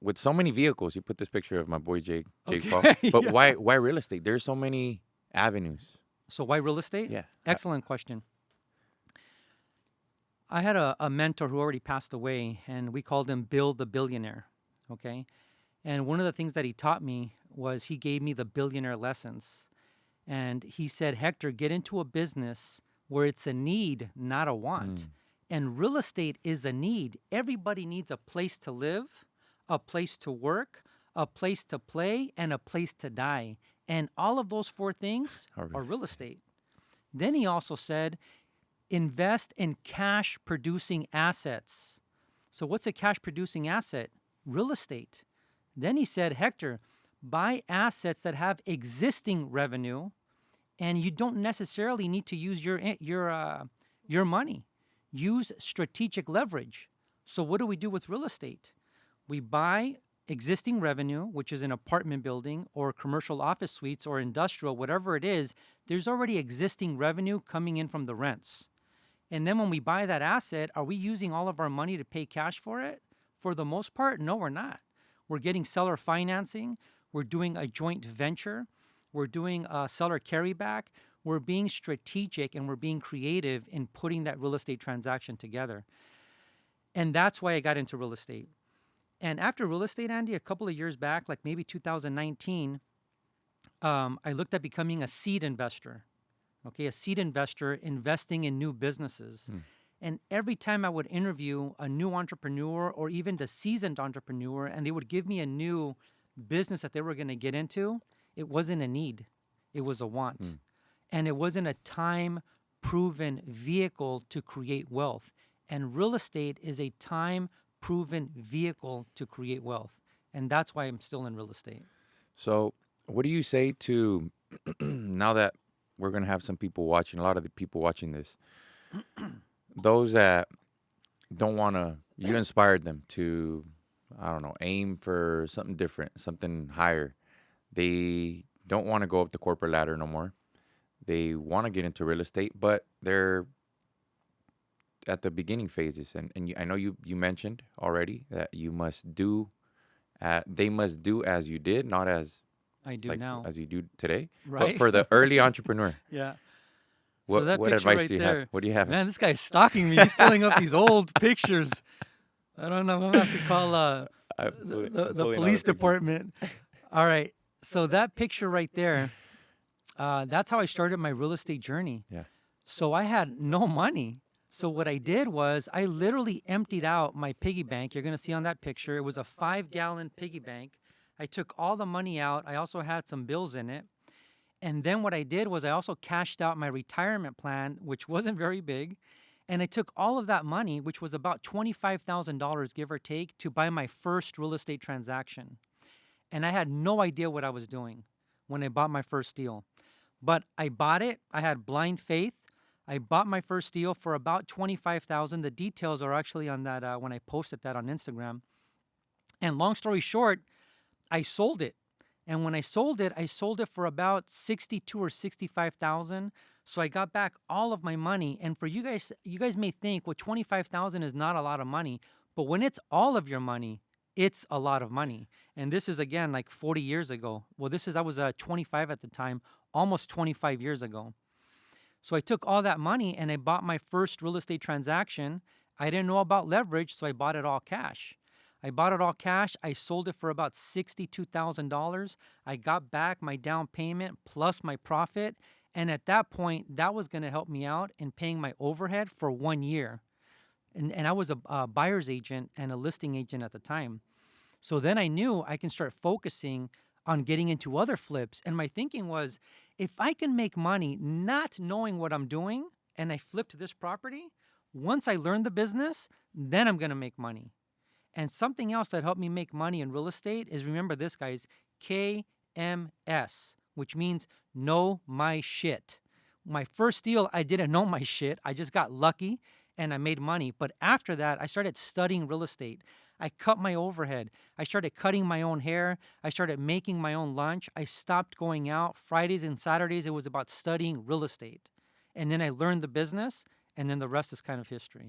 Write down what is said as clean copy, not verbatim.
with so many vehicles, you put this picture of my boy Jake Paul. Okay. But Yeah. why real estate? There's so many avenues. So why real estate? Yeah. Excellent question. I had a mentor who already passed away, and we called him Bill the Billionaire. Okay. And one of the things that he taught me was he gave me the billionaire lessons. And he said, Hector, get into a business where it's a need, not a want. And real estate is a need. Everybody needs a place to live, a place to work, a place to play, and a place to die. And all of those four things are real estate. Then he also said, invest in cash producing assets. So, what's a cash producing asset? Real estate. Then he said, Hector, buy assets that have existing revenue, and you don't necessarily need to use your money. Use strategic leverage. So, what do we do with real estate? We buy existing revenue, which is an apartment building or commercial office suites or industrial, whatever it is. There's already existing revenue coming in from the rents. And then when we buy that asset, are we using all of our money to pay cash for it? For the most part, no, we're not. We're getting seller financing. We're doing a joint venture. We're doing a seller carryback. We're being strategic and we're being creative in putting that real estate transaction together. And that's why I got into real estate. And after real estate, Andy, a couple of years back, like maybe 2019, I looked at becoming a seed investor. Okay, a seed investor investing in new businesses. And every time I would interview a new entrepreneur or even the seasoned entrepreneur, and they would give me a new business that they were going to get into, it wasn't a need, it was a want. And it wasn't a time-proven vehicle to create wealth. And real estate is a time-proven vehicle to create wealth. And that's why I'm still in real estate. So, what do you say to now that we're going to have some people watching, a lot of the people watching this, those that don't want to, you inspired them to, I don't know, aim for something different, something higher. They don't want to go up the corporate ladder no more. They want to get into real estate, but they're at the beginning phases. And I know you mentioned already that you must do, they must do as you did, not as I do like now. as you do today. Right. But for the early entrepreneur, Yeah. what So that what picture advice right do you there, have? What do you have? man, this guy's stalking me. He's pulling up these old pictures. I don't know. I'm gonna have to call the police department. All right. So that picture right there, that's how I started my real estate journey. Yeah. So I had no money. So what I did was I literally emptied out my piggy bank. You're gonna see on that picture, it was a 5-gallon piggy bank. I took all the money out. I also had some bills in it. And then what I did was I also cashed out my retirement plan, which wasn't very big. And I took all of that money, which was about $25,000, give or take, to buy my first real estate transaction. And I had no idea what I was doing when I bought my first deal. But I bought it. I had blind faith. I bought my first deal for about $25,000. The details are actually on that when I posted that on Instagram. And long story short, I sold it. And when I sold it for about 62 or 65,000. So I got back all of my money. And for you guys may think, well, 25,000 is not a lot of money, but when it's all of your money, it's a lot of money. And this is again like 40 years ago. Well, I was 25 at the time, almost 25 years ago. So I took all that money and I bought my first real estate transaction. I didn't know about leverage, so I bought it all cash. I bought it all cash. I sold it for about $62,000. I got back my down payment plus my profit. And at that point, that was going to help me out in paying my overhead for 1 year. And I was a buyer's agent and a listing agent at the time. So then I knew I can start focusing on getting into other flips. And my thinking was, if I can make money not knowing what I'm doing and I flipped this property, once I learn the business, then I'm going to make money. And something else that helped me make money in real estate is, remember this, guys, KMS, which means know my shit. My first deal, I didn't know my shit. I just got lucky and I made money. But after that, I started studying real estate. I cut my overhead. I started cutting my own hair. I started making my own lunch. I stopped going out. Fridays and Saturdays, it was about studying real estate. And then I learned the business, and then the rest is kind of history.